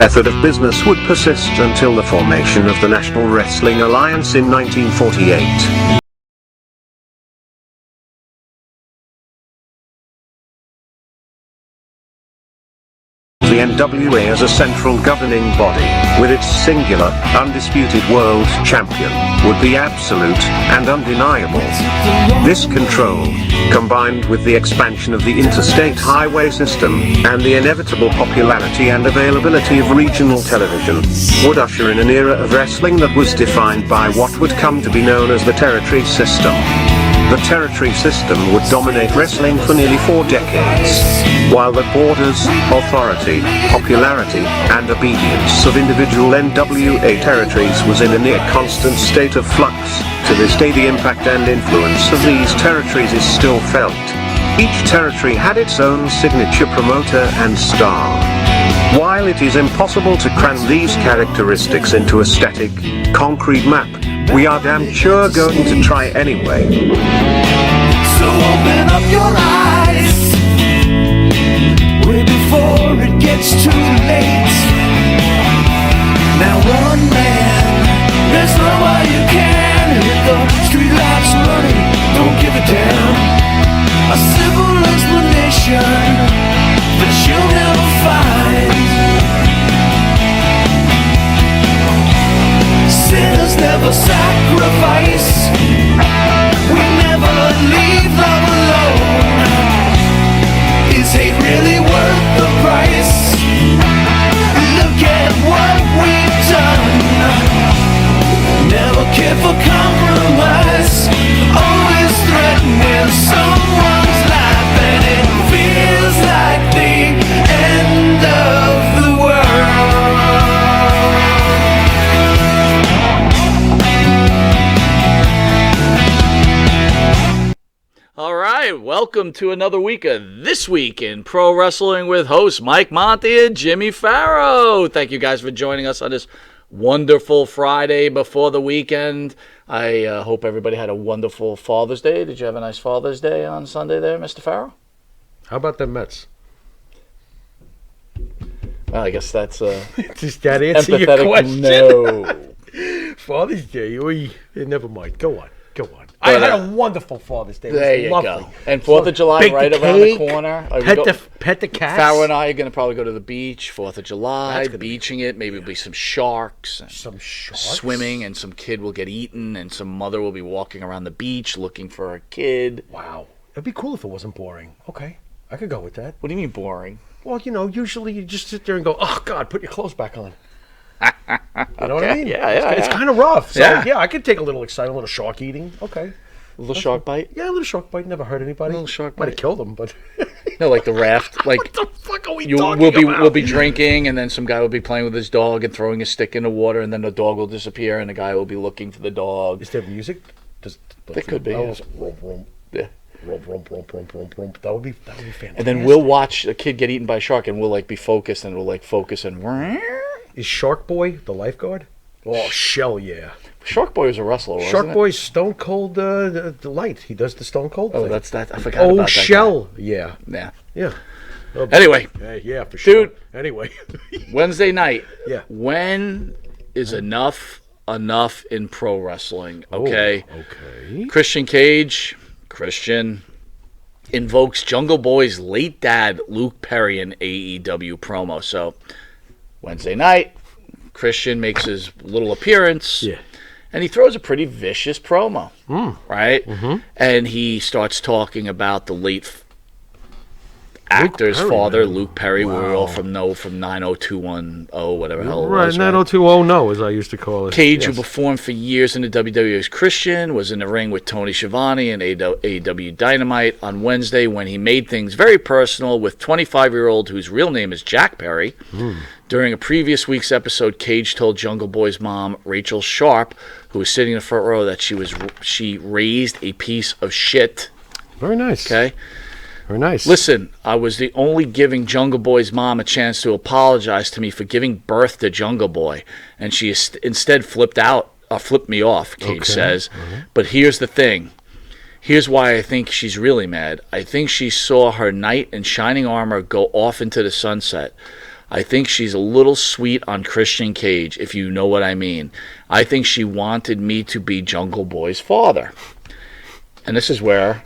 method of business would persist until the formation of the National Wrestling Alliance in 1948. The NWA as a central governing body, with its singular, undisputed world champion, would be absolute and undeniable. This control, combined with the expansion of the interstate highway system, and the inevitable popularity and availability of regional television, would usher in an era of wrestling that was defined by what would come to be known as the territory system. The territory system would dominate wrestling for nearly 4 decades, while the borders, authority, popularity, and obedience of individual NWA territories was in a near constant state of flux. To this day, the impact and influence of these territories is still felt. Each territory had its own signature promoter and star. While it is impossible to cram these characteristics into a static, concrete map, we are damn sure going to try anyway. So open up your eyes, way before it gets too late. Now one man, there's no way you can hit the street lights running, don't give a damn. A simple explanation that you'll never find. Sinners never sacrifice. We never leave love alone. Is hate really worth the price? Look at what we've done. Never care for compromise. Always threatening someone's life, and it feels like the end of the world. All right, welcome to another week of This Week in Pro Wrestling with hosts Mike Monty and Jimmy Farrow. Thank you guys for joining us on this wonderful Friday before the weekend. I hope everybody had a wonderful Father's Day. Did you have a nice Father's Day on Sunday there, Mr. Farrow? How about the Mets? Well, I guess that's Does that answer your empathetic question? no. Father's Day, never mind. Go on. But, I had a wonderful Father's Day. It was There you lovely. go. And 4th of July Bake right the around the cake, corner. Pet the cats. Farrow and I are going to probably go to the beach, 4th of July, That's gonna be beaching it. Maybe it'll be some sharks. And Some sharks. swimming, and some kid will get eaten, and some mother will be walking around the beach looking for her kid. Wow. It'd be cool if it wasn't boring. Okay. I could go with that. What do you mean boring? Well, usually you just sit there and go, oh, God, put your clothes back on. You know what I mean? Yeah, It's yeah. kind of rough. So, Yeah. yeah, I could take a little excitement, a little shark eating. Okay. A little shark bite? Yeah, a little shark bite. Never hurt anybody. A little shark Might bite. have killed them, but... No, like the raft. Like What the fuck are we you talking about? we'll be drinking, and then some guy will be playing with his dog and throwing a stick in the water, and then the dog will disappear, and the guy will be looking for the dog. Is there music? There could be, yeah. Yeah. That would be fantastic. And then we'll watch a kid get eaten by a shark, and we'll like be focused, and we'll like focus and. Is Shark Boy the lifeguard? Oh, Shell, yeah. Shark Boy was a wrestler, wasn't Shark it? Boy's Stone Cold Delight. He does the Stone Cold Oh, thing. that's that. I forgot about that. Shell, yeah. Guy. Yeah. Oh, Anyway, yeah, for sure. Dude. Anyway. Wednesday night. Yeah. When is enough in pro wrestling? Okay. Oh, okay. Christian invokes Jungle Boy's late dad, Luke Perry, in AEW promo. So, Wednesday night, Christian makes his little appearance. Yeah. And he throws a pretty vicious promo, right? Mm-hmm. And he starts talking about the late actor's Perry, father, man. Luke Perry. Wow. We're all from 90210, whatever the hell it Right, was. 90210, as I used to call it. Cage, Yes. who performed for years in the WWE as Christian, was in the ring with Tony Schiavone and AEW Dynamite on Wednesday when he made things very personal with 25-year-old whose real name is Jack Perry. During a previous week's episode, Cage told Jungle Boy's mom, Rachel Sharp, who was sitting in the front row, that she raised a piece of shit. Very nice. Okay? Very nice. Listen, I was the only giving Jungle Boy's mom a chance to apologize to me for giving birth to Jungle Boy, and she instead flipped me off, Cage says. But here's the thing. Here's why I think she's really mad. I think she saw her knight in shining armor go off into the sunset. I think she's a little sweet on Christian Cage, if you know what I mean. I think she wanted me to be Jungle Boy's father. And this is where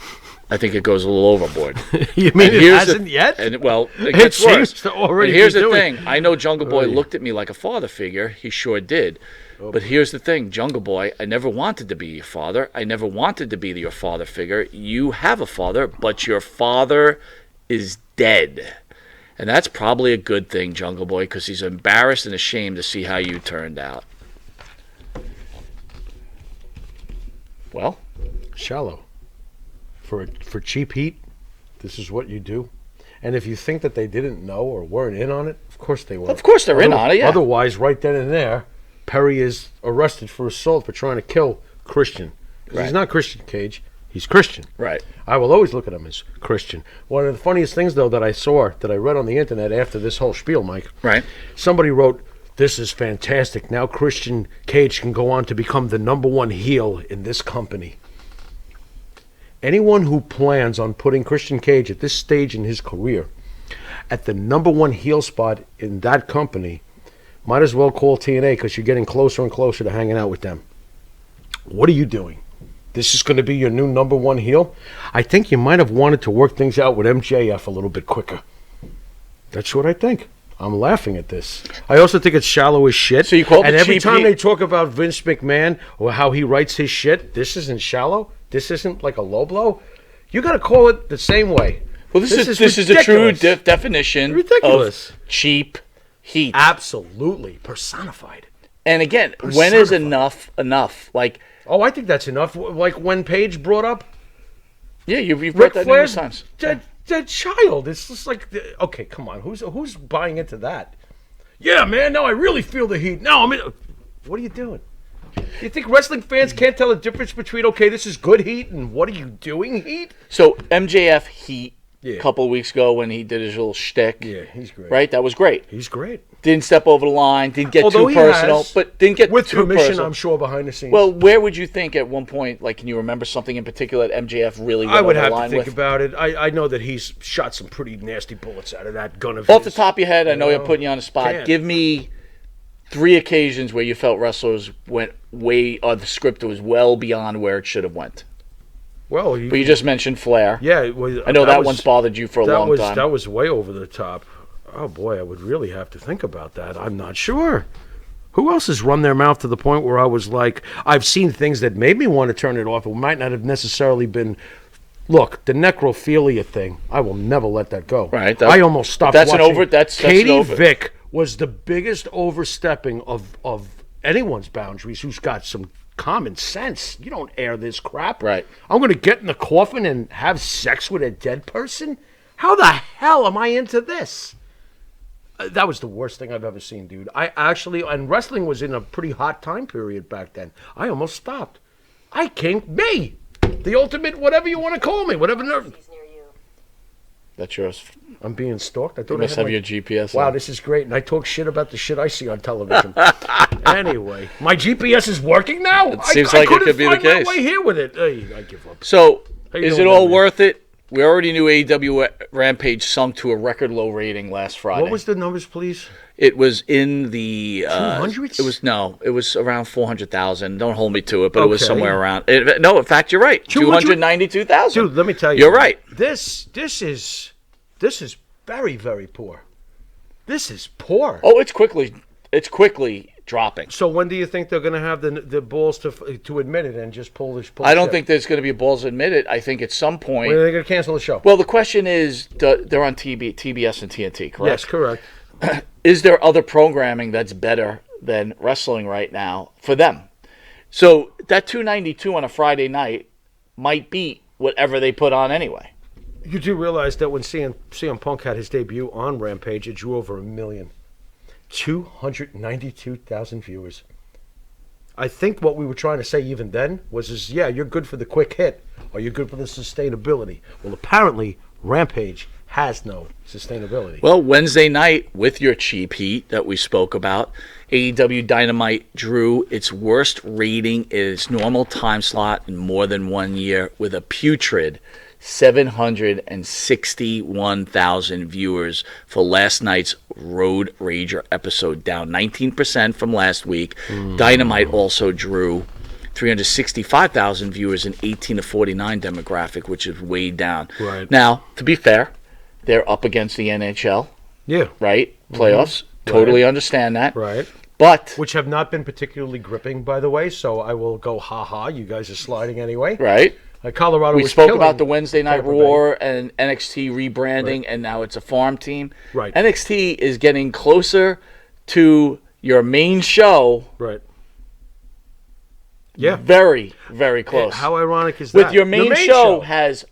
I think it goes a little overboard. You mean it hasn't yet? And well, it It gets worse. seems to already And here's be the doing. thing. I know Jungle Boy Oy. looked at me like a father figure. He sure did. But here's the thing, Jungle Boy, I never wanted to be your father. I never wanted to be your father figure. You have a father, but your father is dead. And that's probably a good thing, Jungle Boy, because he's embarrassed and ashamed to see how you turned out. Well, Shallow. For cheap heat, this is what you do. And if you think that they didn't know or weren't in on it, of course they were. of course they're in on it, yeah. Otherwise, right then and there, Perry is arrested for assault for trying to kill Christian. 'Cause Right. He's not Christian Cage. He's Christian. Right. I will always look at him as Christian. One of the funniest things, though, that I read on the internet after this whole spiel, Mike. Right. Somebody wrote, "This is fantastic. Now Christian Cage can go on to become the #1 heel in this company." Anyone who plans on putting Christian Cage at this stage in his career at the #1 heel spot in that company might as well call TNA, because you're getting closer and closer to hanging out with them. What are you doing? This is going to be your new #1 heel? I think you might have wanted to work things out with MJF a little bit quicker. That's what I think. I'm laughing at this. I also think it's shallow as shit. So you call it and the every cheap time heat? they talk about Vince McMahon or how he writes his shit, this isn't shallow. This isn't like a low blow. You got to call it the same way. Well, this is a true ridiculous. definition Ridiculous. of cheap heat. Absolutely personified. And again, when is enough enough? Like, Oh, I think that's enough. Like when Paige brought up yeah, you've Ric brought that numerous Flair's times. dead child. It's just like, okay, come on. Who's buying into that? Yeah, man. No, I really feel the heat. No, I mean, what are you doing? You think wrestling fans can't tell the difference between, okay, this is good heat and what are you doing heat? So MJF heat Yeah. a couple of weeks ago when he did his little shtick. Yeah, he's great. Right? That was great. He's great. Didn't step over the line, didn't get Although too he personal, has, but didn't get with too permission, personal. I'm sure, behind the scenes. Well, where would you think at one point, like, can you remember something in particular that MJF really went I would over have the to line think with? about it. I know that he's shot some pretty nasty bullets out of that gun of Off the his. top of your head, I know No, you're putting you on the spot. can't. Give me 3 occasions where you felt wrestlers went way, or the script was well beyond where it should have went. Well, But you just mentioned Flair. yeah, it was, I know that was- one's bothered you for a that long was time. that was way over the top. Oh boy, I would really have to think about that. I'm not sure. Who else has run their mouth to the point where I was like, I've seen things that made me want to turn it off. It might not have necessarily been. Look, the necrophilia thing. I will never let that go. Right, I almost stopped. that's an watching. over- that's an Katie over- Vick was the biggest overstepping of anyone's boundaries. Who's got some common sense? You don't air this crap. Right. I'm going to get in the coffin and have sex with a dead person? How the hell am I into this? That was the worst thing I've ever seen, dude. I actually, and wrestling was in a pretty hot time period back then. I almost stopped. Me, the ultimate, whatever you want to call me, whatever. That's yours. I'm being stalked. I thought You I must had have my- your GPS Wow, on. this is great, and I talk shit about the shit I see on television. Anyway, my GPS is working now. It seems like it couldn't could be the find my case. way here with it. Hey, I give up. So, How you is doing it all down there? worth it? We already knew AEW Rampage sunk to a record low rating last Friday. What was the numbers, please? It was in the 200s? It was around 400,000. Don't hold me to it, but it was Okay. somewhere around. No, in fact, you're right. 292,000. Dude, let me tell you. You're right. This is very, very poor. This is poor. Oh, it's quickly dropping. So when do you think they're going to have the balls to admit it and just pull this? I don't think there's going to be balls to admit it. I think at some point. When are they going to cancel the show? Well, the question is, they're on TBS and TNT, correct? Yes, correct. Is there other programming that's better than wrestling right now for them? So that 292 on a Friday night might beat whatever they put on anyway. You do realize that when CM Punk had his debut on Rampage, it drew over 1 million. 292,000 viewers. I think what we were trying to say even then was yeah, you're good for the quick hit, or you're good for the sustainability. Well, apparently, Rampage has no sustainability. Well, Wednesday night, with your cheap heat that we spoke about, AEW Dynamite drew its worst rating in its normal time slot in more than 1 year with a putrid 761,000 viewers for last night's Road Rager episode, down 19% from last week. Dynamite also drew 365,000 viewers in 18 to 49 demographic, which is way down. Right. Now, to be fair, they're up against the NHL, Yeah. right? Playoffs. Totally understand that. Right. But, Which have not been particularly gripping, by the way. So I will go, ha. You guys are sliding anyway. right? Colorado. We was spoke killing about the Wednesday Night Tampa Bay. Raw and NXT rebranding, and now it's a farm team. Right. NXT is getting closer to your main show. Right. Yeah. Very, very close. How ironic is that? With your main show has...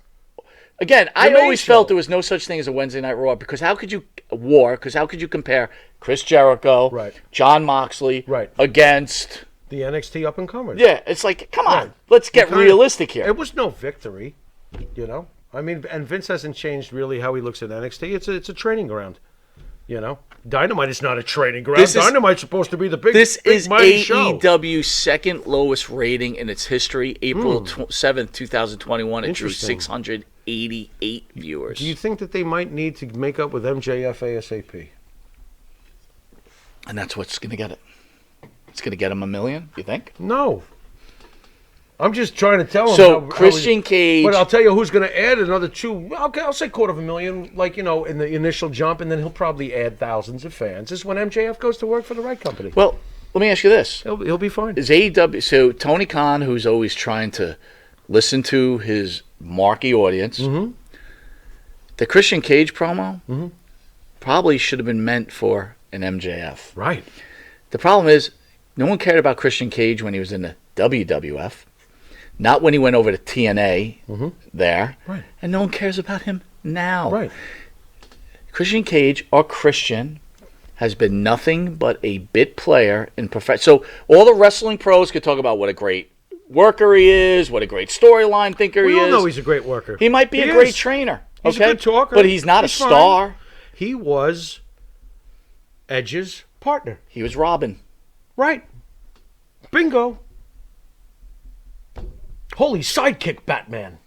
Again, I main always felt show. there was no such thing as a Wednesday Night Raw, because how could you... Because how could you compare Chris Jericho, Right. John Moxley, Right. against... the NXT up and comers. Yeah, it's like, come on, Right. let's get Kinda- realistic here. It was no victory, you know. I mean, and Vince hasn't changed really how he looks at NXT. It's a training ground, you know. Dynamite is not a training ground. Dynamite's supposed to be the big, This big is mighty show. AEW's second lowest rating in its history. April 7th, 2021, it drew Interesting. 688 viewers. Do you think that they might need to make up with MJF ASAP? And that's what's going to get it. It's going to get him 1 million, you think? No. I'm just trying to tell him. So, how Christian Cage... But I'll tell you who's going to add another two. Okay, I'll say 250,000, like, you know, in the initial jump, and then he'll probably add thousands of fans. This is when MJF goes to work for the right company. Well, let me ask you this. He'll be fine. Is AEW... So, Tony Khan, who's always trying to listen to his marquee audience, the Christian Cage promo probably should have been meant for an MJF. Right. The problem is, no one cared about Christian Cage when he was in the WWF, not when he went over to TNA there, Right. and no one cares about him now. Right. Christian Cage, or Christian, has been nothing but a bit player in So all the wrestling pros could talk about what a great worker he is, what a great storyline thinker We he all is. know he's a great worker. He might be He a great is. trainer. He's okay? a good talker. But he's not a He's fine. star. He was Edge's partner. He was Robin. Right. Bingo. Holy sidekick, Batman.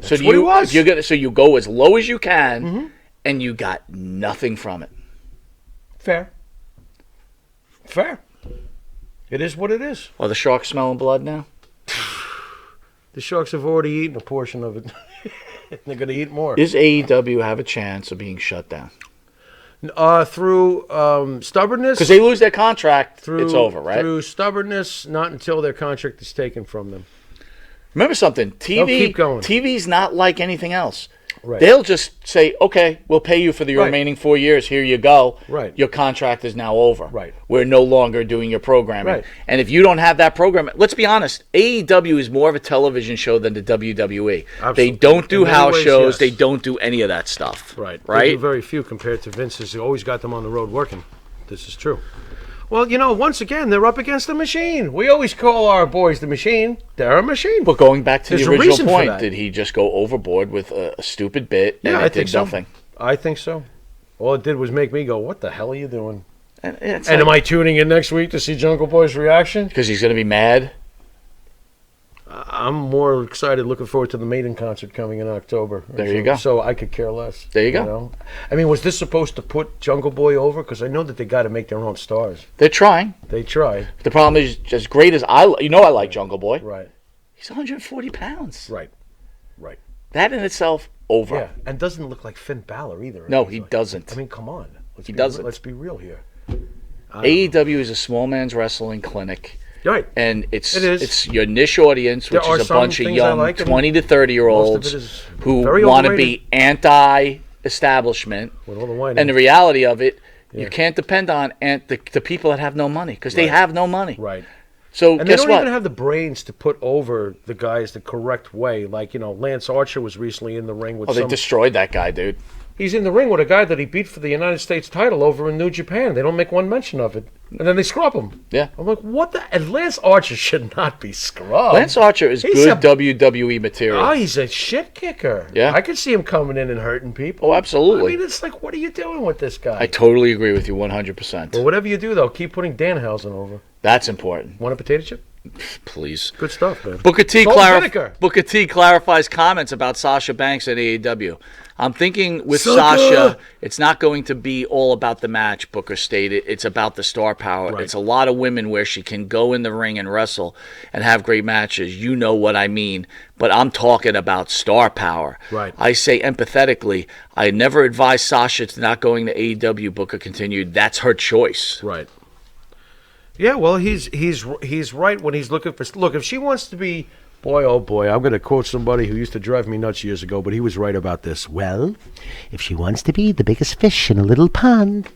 So That's do what he you, was. if you're gonna, so you go as low as you can, and you got nothing from it. Fair. Fair. It is what it is. Are the sharks smelling blood now? The Sharks have already eaten a portion of it. They're going to eat more. Does AEW have a chance of being shut down? Through stubbornness. Because they lose their contract, through, it's over, right? Through stubbornness, not until their contract is taken from them. Remember something, keep going. TV's not like anything else. Right. They'll just say, okay, we'll pay you for the Right. remaining 4 years. Here you go. Right. Your contract is now over. Right. We're no longer doing your programming. Right. And if you don't have that program, let's be honest, AEW is more of a television show than the WWE. Absolutely. They don't do In many house ways, shows. yes. They don't do any of that stuff. Right. They Right? do very few compared to Vince's. He always got them on the road working. This is true. Well, you know, once again, they're up against the machine. We always call our boys the machine. They're a machine. But going back to There's the a original reason for point, that. did he just go overboard with a stupid bit and Yeah, it I did think so. nothing? I think so. All it did was make me go, what the hell are you doing? And, it's And like- am I tuning in next week to see Jungle Boy's reaction? because he's going to be mad. I'm more excited, looking forward to the Maiden concert coming in October. There you go. So I could care less. There you go. know? I mean, was this supposed to put Jungle Boy over? Because I know that they got to make their own stars. They're trying. They tried. The problem is, as great as I like Jungle Boy. Right. He's 140 pounds. Right. Right. That in itself, over. Yeah. And doesn't look like Finn Balor either. No, He's he like- doesn't. I mean, come on. He doesn't. Let's be real here. AEW is a small man's wrestling clinic. Right. And it's It is. it's your niche audience, which There are is a some bunch of things I young like, and 20 to 30 year most olds of it is who very want to overrated. be anti-establishment. With all the whining. And the reality of it, Yeah. you can't depend on the people that have no money because they Right. have no money. Right. So And they guess don't what? even have the brains to put over the guys the correct way. Like, you know, Lance Archer was recently in the ring with Oh, they some... destroyed that guy, dude. He's in the ring with a guy that he beat for the United States title over in New Japan. They don't make one mention of it. And then they scrub him. Yeah. I'm like, what the... And Lance Archer should not be scrubbed. Lance Archer is He's good WWE material. Oh, he's a shit kicker. Yeah. I could see him coming in and hurting people. Oh, absolutely. I mean, it's like, what are you doing with this guy? I totally agree with you 100%. But whatever you do, though, keep putting Danhausen over. That's important. Want a potato chip? Please. Good stuff, man. Booker T, Salt and vinegar. Booker T clarifies comments about Sasha Banks at AEW. I'm thinking with Sucker! Sasha, it's not going to be all about the match, Booker stated. It's about the star power. Right. It's a lot of women where she can go in the ring and wrestle and have great matches. You know what I mean. But I'm talking about star power. Right. I say empathetically, I never advised Sasha to not going to AEW, Booker continued. That's her choice. Right. Yeah, well, he's right when he's looking for. Look, if she wants to be, boy, oh boy, I'm going to quote somebody who used to drive me nuts years ago, but he was right about this. Well, if she wants to be the biggest fish in a little pond,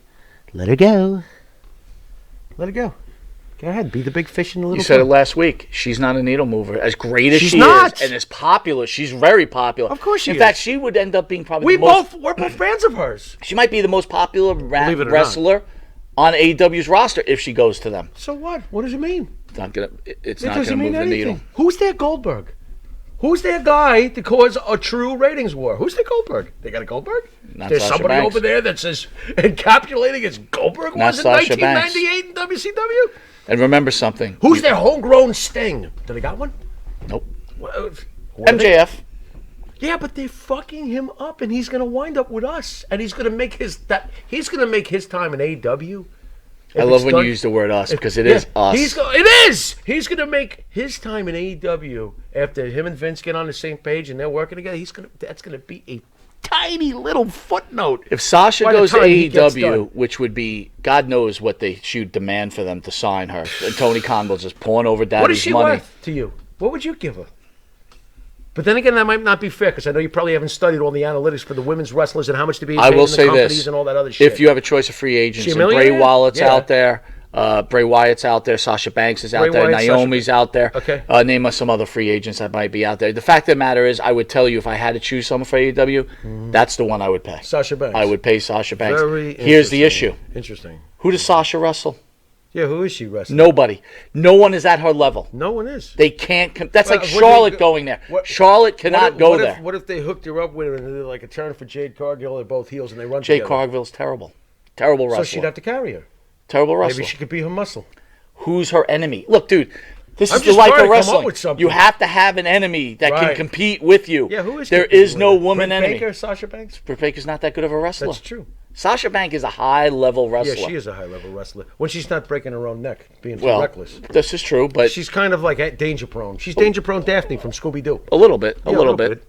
let her go. Let it go. Go ahead, be the big fish in the little. You said it pond. last week. She's not a needle mover. As great as She's she not. is and as popular, she's very popular. Of course she In is. fact, she would end up being probably We're both fans of hers. She might be the most popular Believe it or wrestler on AEW's roster if she goes to them. So what? What does it mean? It's not gonna. It's It not gonna doesn't move mean the anything. needle. Who's their Goldberg? Who's their guy to cause a true ratings war? Who's their Goldberg? They got a Goldberg? Not There's Sasha somebody Banks. over there that's as encapsulating as Goldberg Not was in Sasha 1998 in WCW. And remember something. Who's their homegrown Sting? Do they got one? Nope. What are they- MJF. Yeah, but they're fucking him up, and he's gonna wind up with us, and he's gonna make his time in AEW. I love when you use the word us because it is us. It is. He's gonna make his time in AEW after him and Vince get on the same page and they're working together. That's gonna be a tiny little footnote. If Sasha By the goes to time he gets AEW, done. which would be, God knows what they should demand for them to sign her. And Tony Khan will just pawn over daddy's What is she money. worth to you? What would you give her? But then again, that might not be fair because I know you probably haven't studied all the analytics for the women's wrestlers and how much to be I paid will in the say companies this: and all that other shit. if you have a choice of free agents, She a and Bray millionaire? Wyatt's Yeah. out there, Bray Wyatt's out there, Sasha Banks is out Bray there, Wyatt, Sasha Naomi's out there. Okay. Name us some other free agents that might be out there. The fact of the matter is, I would tell you if I had to choose someone for AEW, that's the one I would pay. Sasha Banks. I would pay Sasha Banks. Very Here's the interesting. issue: Interesting. who does Sasha wrestle? Yeah, who is she wrestling? Nobody. No one is at her level. No one is. They can't. That's like What do you Charlotte go- going there. what- Charlotte cannot go there. What if they hooked her up with like a turn for Jade Cargill? They're both heels and they run Jay together. Cargill's terrible. Terrible So wrestler. she'd have to carry her. Terrible wrestler. Maybe she could be her muscle. Who's her enemy? Look, dude, this I'm is the just life trying of to come up wrestling. with something. You have to have an enemy that can Right. compete with you. Yeah, who is There competing is with no her? woman Britt enemy. Baker, Sasha Banks? Britt Baker's not that good of a wrestler. That's true. Sasha Banks is a high-level wrestler. Yeah, she is a high-level wrestler. When she's not breaking her own neck, being so Well, reckless. this is true, but She's kind of like danger-prone. She's danger-prone Daphne from Scooby-Doo. a little bit. A Yeah, little bit.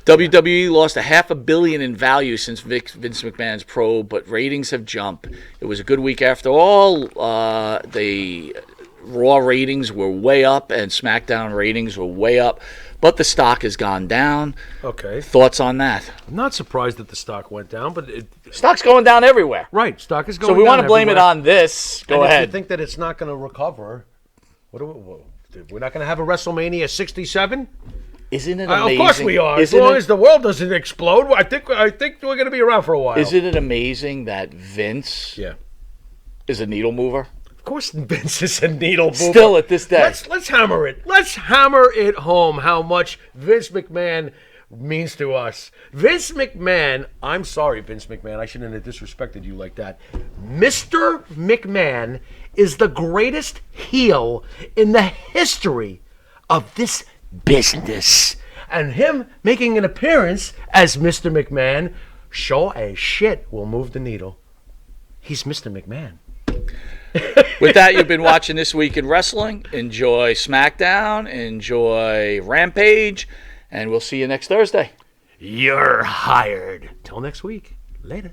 WWE lost $500 million in value since Vince McMahon's probe, but ratings have jumped. It was a good week after all. The Raw ratings were way up, and SmackDown ratings were way up, but the stock has gone down. Okay. Thoughts on that? I'm not surprised that the stock went down, but Stock's going down everywhere. right, stock is going So down. we want to blame it everywhere. on this. Go And if ahead. you think that it's not going to recover, we're not going to have a WrestleMania 67? Isn't it Of amazing? course we are. As Isn't long it- as the world doesn't explode, I think we're going to be around for a while. Isn't it amazing that Vince Yeah. is a needle mover? Of course, Vince is a needle mover. Still at this day. Let's hammer it. Let's hammer it home how much Vince McMahon means to us. Vince McMahon, I'm sorry, Vince McMahon, I shouldn't have disrespected you like that. Mr. McMahon is the greatest heel in the history of this business. And him making an appearance as Mr. McMahon, sure as shit will move the needle. He's Mr. McMahon. With that, you've been watching This Week in Wrestling. Enjoy SmackDown. Enjoy Rampage. And we'll see you next Thursday. You're hired. Till next week. Later.